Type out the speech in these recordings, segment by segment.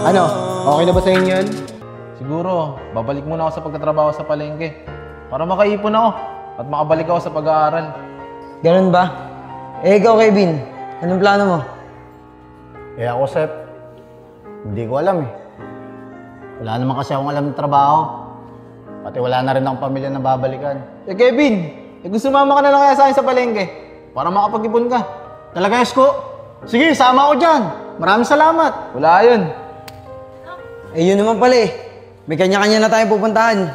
Ano? Okay na ba sa inyo yun? Siguro, babalik muna ako sa pagtatrabaho sa palengke para makaipon ako at makabalik ako sa pag-aaral. Ganun ba? Eh, ikaw, Kevin. Anong plano mo? Eh ako, Sep, hindi ko alam eh. Wala naman kasi akong alam ng trabaho. Pati wala na rin akong pamilya na babalikan. Eh Kevin, gusto sumama ka na lang kaya sa akin sa palengke para makapag-ipon ka. Talaga, Esko? Sige, sama ako dyan. Maraming salamat. Wala yun. Eh, yun naman pala eh. May kanya-kanya na tayong pupuntahan.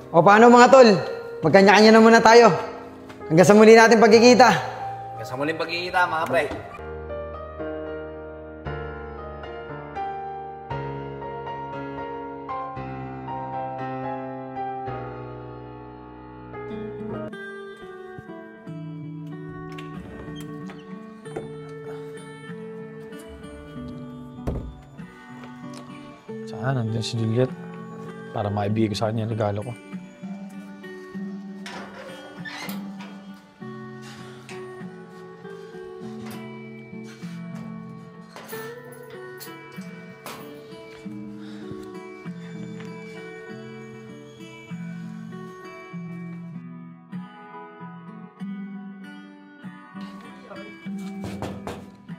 O paano mga tol? Magkanya-kanya na muna tayo. Hanggang sa muli natin pagkikita. Hanggang sa muling pagkikita, mga pre. Sana nandiyan si Juliet para maibigay ko sa kanya yung regalo ko.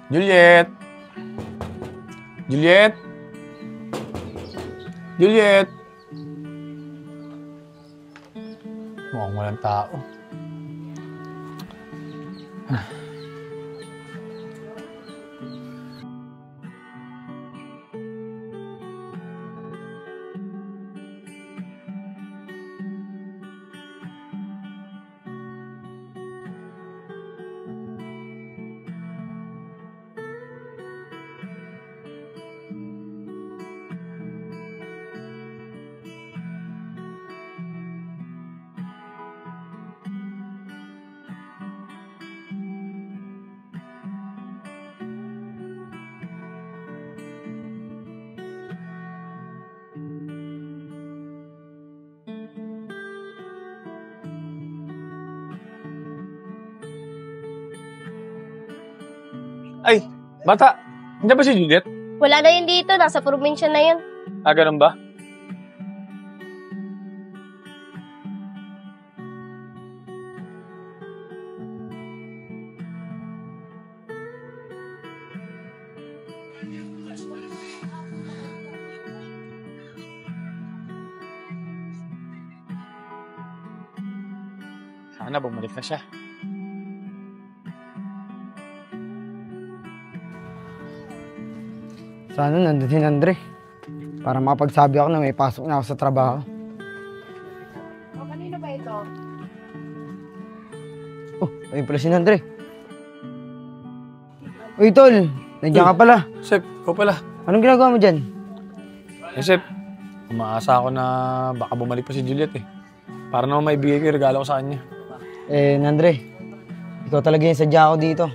Juliet! Juliet! Juliet! Mukhang walang tao. Ay, bata! Nandiyan ba si Juliet? Wala na yun dito. Nasa probinsya na yun. Ah, ganun ba? Sana bumalik na siya. Sana nandun si Andre. Para makapagsabi ako na may pasok na ako sa trabaho. O, kanino ba ito? Oh, ayun pala si Andre. Uy, tol. Nandiyan ka pala. Sep, ikaw pala. Anong ginagawa mo dyan? Eh, Sep, umaasa ako na baka bumalik pa si Juliet eh. Para naman maibigay ko yung regalo ko sa kanya. Eh, Andre. Ikaw talaga yung sadya ako dito.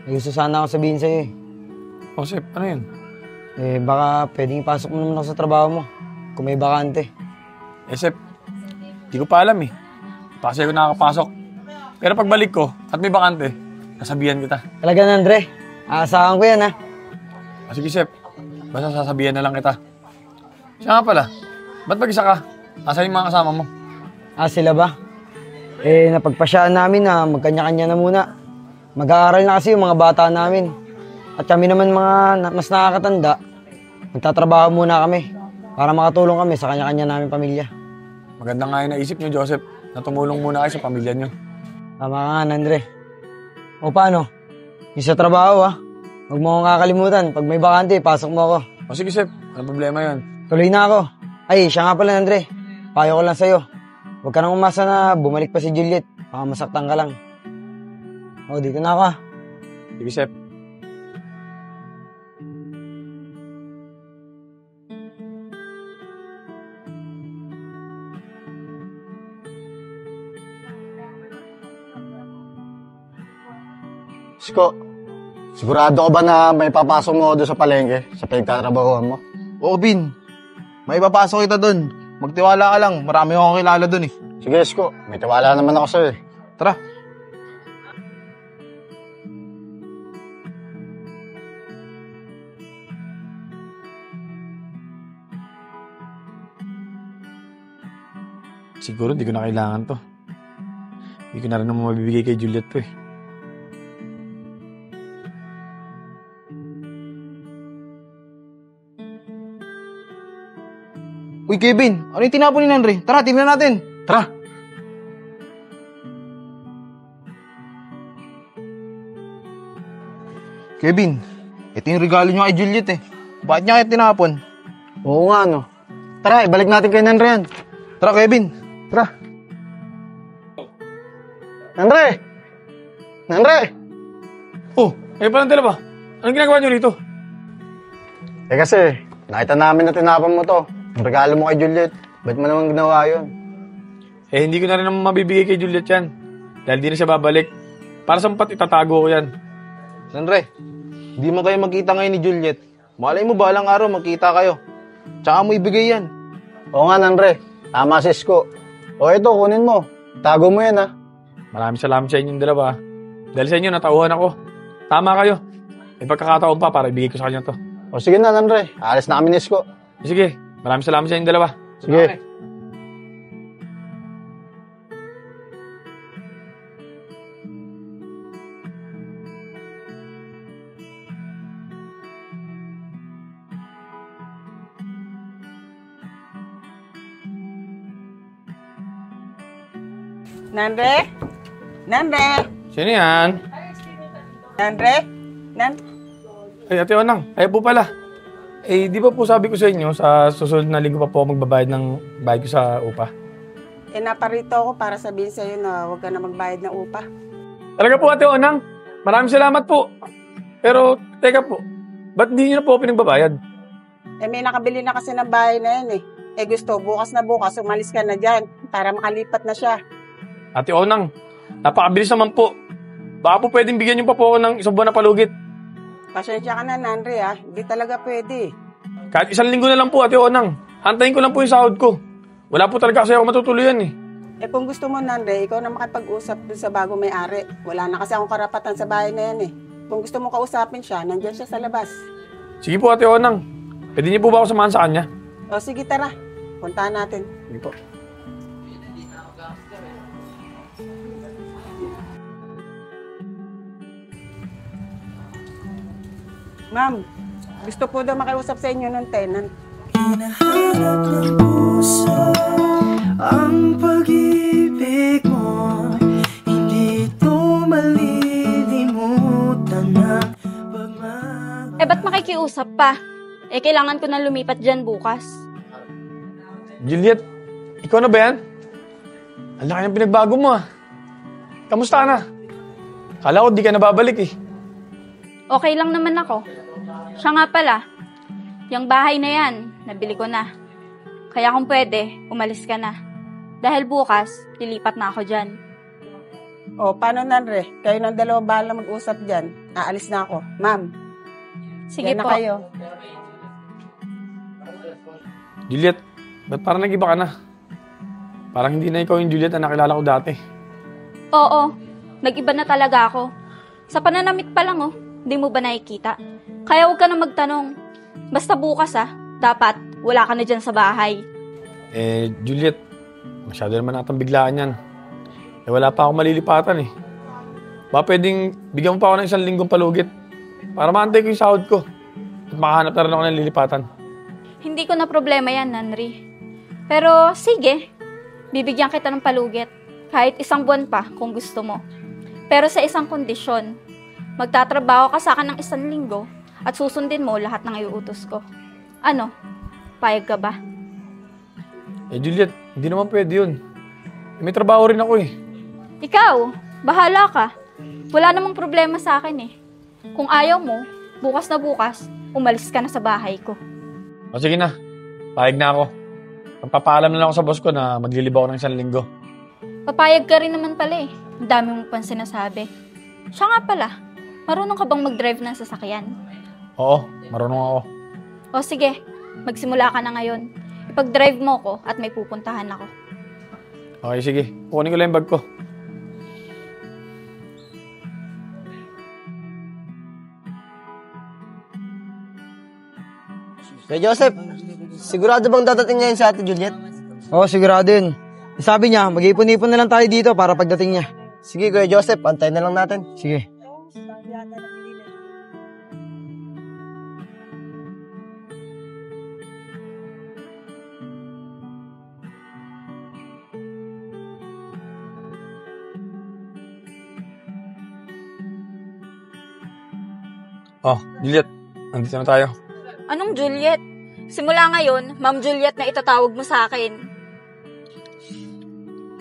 May gusto sana ako sabihin sa'yo eh. Oh, Sep, ano yun? Eh, baka pwedeng ipasok mo naman ako sa trabaho mo. Kung may bakante. Eh, Sep, di ko pa alam eh. Kasi ako nakakapasok. Pero pagbalik ko at may bakante, sasabihan kita. Talaga na, Andre. Aasahan ko yan, ha? Ah, sige, Sep. Basta sasabihan na lang kita. Siya nga pala, ba't mag-isa ka? Asan yung mga kasama mo? Ah, sila ba? Eh, napagpasyaan namin na magkanya-kanya na muna. Mag-aaral na kasi yung mga bata namin. At kami naman mga mas nakakatanda, magtatrabaho muna kami para makatulong kami sa kanya-kanya namin pamilya. Maganda nga yung naisip niyo, Joseph, na tumulong muna kayo sa pamilya niyo. Tama ka nga, Andre. O paano? Yung sa trabaho, ha? Huwag mo akong kakalimutan. Pag may bakante, pasok mo ako. O sige, Sep. Ano problema yun? Tuloy na ako. Ay, siya nga pala, Andre. Payo ko lang sa'yo. Huwag ka nang umasa na bumalik pa si Juliet. Baka masaktan ka lang. O, dito na ako, ha? Sige, Sep. Siko, sigurado ka ba na may papasok mo doon sa palengke, sa pinagtatrabahuan mo? Oo, Bin. May papasok kita doon. Magtiwala ka lang. Marami akong kilala doon eh. Sige, Siko. May tiwala naman ako sa'yo eh. Tara. siguro hindi ko na kailangan to. Hindi ko na rin naman mabibigay kay Juliet to eh. Uy, Kevin, ano yung tinapon ni Andre? Tara, tingnan natin. Tara! Kevin, ito yung regalo niyo kay Juliet eh. Bakit niya kaya tinapon? Oo nga, no. Tara, ibalik natin kay Nandre yan. Tara, Kevin. Tara. Nandre! Nandre! Oh, ayun palang dalawa. Anong ginagawa niyo rito? Eh kasi, nakita namin na tinapon mo to. Ang regalo mo kay Juliet. Ba't mo naman ginawa yun? Eh, hindi ko na rin naman mabibigay kay Juliet yan. Dahil di na siya babalik. Para sa pat itatago ko yan. Andre, hindi mo kayo magkita ngayon ni Juliet. Malay mo balang araw magkita kayo. Tsaka mo ibigay yan. Oo nga, Nandre. Tama si Isko. O ito, kunin mo. Tago mo yan, ha. Maraming salamat sa inyong dalawa. Dahil sa inyo, natauhan ako. Tama kayo. May pagkakataon pa para ibigay ko sa kanya to. O sige na, Nandre. Alis na kami ni Isko. Sige, maraming salamat sa inyong dalawa. Sige. Nandre? Nandre? Sino yan? Nandre? Ay, Ate Onang. Ay po pala. Eh, di ba po sabi ko sa inyo, sa susunod na linggo pa po ako magbabayad ng bayad ko sa upa? Naparito ako para sabihin sa'yo na huwag ka na magbayad ng upa. Talaga po, Ate Onang. Maraming salamat po. Pero, teka po. Ba't hindi nyo na po ako pinagbabayad? May nakabili na kasi ng bahay na yan eh. Gusto, bukas na bukas, umalis ka na dyan para makalipat na siya. Ate Onang, napakabilis naman po. Baka po pwedeng bigyan nyo pa po ako ng isang buwan na palugit. Pasensya ka na, Nandre, ha? Hindi talaga pwede. Kahit isang linggo na lang po, Ate Onang. Hantayin ko lang po yung sahod ko. Wala po talaga kasi ako matutuluyan eh. Kung gusto mo, Nandre, ikaw na makipag-usap dun sa bago may-ari. Wala na kasi akong karapatan sa bahay na yan eh. Kung gusto mo kausapin siya, nandyan siya sa labas. Sige po, Ate Onang. Pwede niyo po ba ako samahan sa kanya? O sige, tara. Puntahan natin. Sige po. Ma'am, gusto po daw makiusap sa inyo ng tenant. Hinahanap ng puso ang pag-ibig mo. Hindi ito malilimutan ng pagmamahal. Ba't makikiusap pa? Kailangan ko na lumipat dyan bukas. Juliet, ikaw na ba yan? Ang laki ng pinagbago mo ah. Kamusta ka na? Kala ko di ka na babalik eh. Okay lang naman ako. Siya nga pala, yung bahay na yan, nabili ko na. Kaya kung pwede, umalis ka na. Dahil bukas, lilipat na ako dyan. O, paano, Nandre? Kayo ng dalawa bahala mag-usap dyan. Aalis na ako. Ma'am, Sige yan na po. kayo. Juliet, ba't parang nag-iba ka na? Parang hindi na ikaw yung Juliet na nakilala ko dati. Oo, nag-iba na talaga ako. Sa pananamit pa lang hindi mo ba nakikita? Kaya huwag ka na magtanong. Basta bukas dapat wala ka na dyan sa bahay. Juliet, masyado naman natang biglaan yan. Wala pa akong malilipatan eh. Ba pwedeng bigyan mo pa ako ng isang linggong palugit para maantay ko yung sahod ko at makahanap na rin ako ng lilipatan. Hindi ko na problema yan, Nanri. Pero sige, bibigyan kita ng palugit. Kahit isang buwan pa kung gusto mo. Pero sa isang kondisyon, magtatrabaho ka sa akin ng isang linggo at susundin mo lahat ng iuutos ko. Ano? Payag ka ba? Juliet, hindi naman pwede yun. May trabaho rin ako eh. Ikaw, bahala ka. Wala namang problema sa akin eh. Kung ayaw mo, bukas na bukas, umalis ka na sa bahay ko. O sige na, payag na ako. Magpapaalam na lang ako sa boss ko na magliliba ako ng isang linggo. Papayag ka rin naman pala eh. Ang dami mo pang sinasabi. Siya nga pala, marunong ka bang mag-drive ng sasakyan? Oo, marunong ako. O sige, magsimula ka na ngayon. Ipag-drive mo ko at may pupuntahan ako. Okay, sige. Kukunin ko lang yung bag ko. Kaya Joseph, sigurado bang dadating ngayon si Ate Juliet? Oo, sigurado yun. Sabi niya, mag-ipon-ipon na lang tayo dito para pagdating niya. Sige, Kuya Joseph, antayin na lang natin. Sige. Oh, Juliet, nandito na tayo. Anong Juliet? Simula ngayon, Ma'am Juliet na itatawag mo sa akin.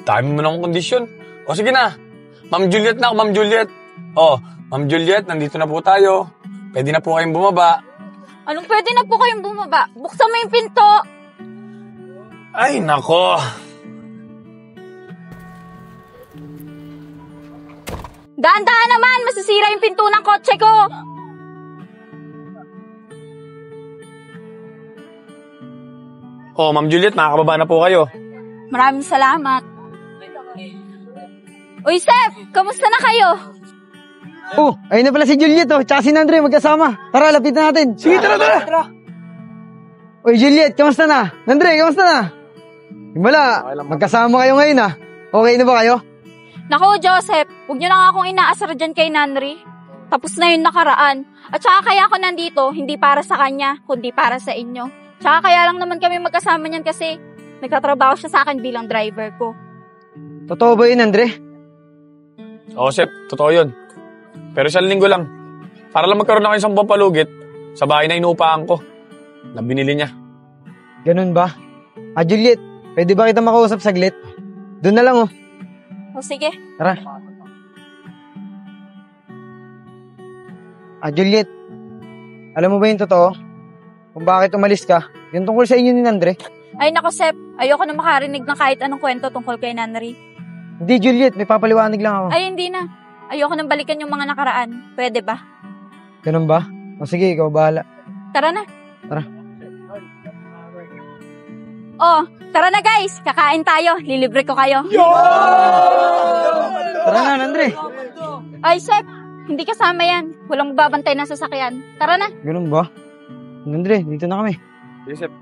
Dami mo na akong kondisyon. O sige na, Ma'am Juliet na ako, Ma'am Juliet. Oh, Ma'am Juliet, nandito na po tayo. Pwede na po kayong bumaba. Anong pwede na po kayong bumaba? Buksan mo yung pinto! Ay, nako. Daan-daan naman! Masisira yung pinto ng kotse ko! Oh, Ma'am Juliet, makakababa na po kayo. Maraming salamat. Uy, Sep! Kamusta na kayo? Oh, ayun na pala si Juliet, oh. Tsaka si Nandre, magkasama. Tara, lapitan natin. Sige, tara. Uy, Juliet, kamusta na? Nandre, kamusta na? Wala, magkasama kayo ngayon, ah. Okay na ba kayo? Naku, Joseph, huwag niyo na nga akong inaasar dyan kay Nanri. Tapos na yung nakaraan. At saka kaya ako nandito, hindi para sa kanya, kundi para sa inyo. Tsaka kaya lang naman kami magkasama niyan kasi nagtatrabaho siya sa akin bilang driver ko. Totoo ba yun, Nandre? Oo, Sep, totoo yun. Pero isang linggo lang. Para lang magkaroon ako isang buwang palugit sa bahay na inuupahan ko na binili niya. Ganun ba? Ah, Juliet, pwede ba kita makausap saglit? Doon na lang, oh. O sige. Tara. Ah, Juliet, alam mo ba yung totoo? Kung bakit umalis ka? Yung tungkol sa inyo ni Nandre? Ay naku, Sep, ayoko na makarinig ng kahit anong kwento tungkol kay Nanri. Hindi, Juliet, may papaliwanag lang ako. Ay, hindi na. Ayoko nang balikan yung mga nakaraan. Pwede ba? Ganun ba? O sige, ikaw bahala. Tara na. Tara. Oh, tara na guys. Kakain tayo. Lilibre ko kayo. Tara na, Nandre. Ay, Sep, hindi kasama yan. Walang babantay na sasakyan. Tara na. Ganun ba? Nandre, dito na kami. Sige, Sep.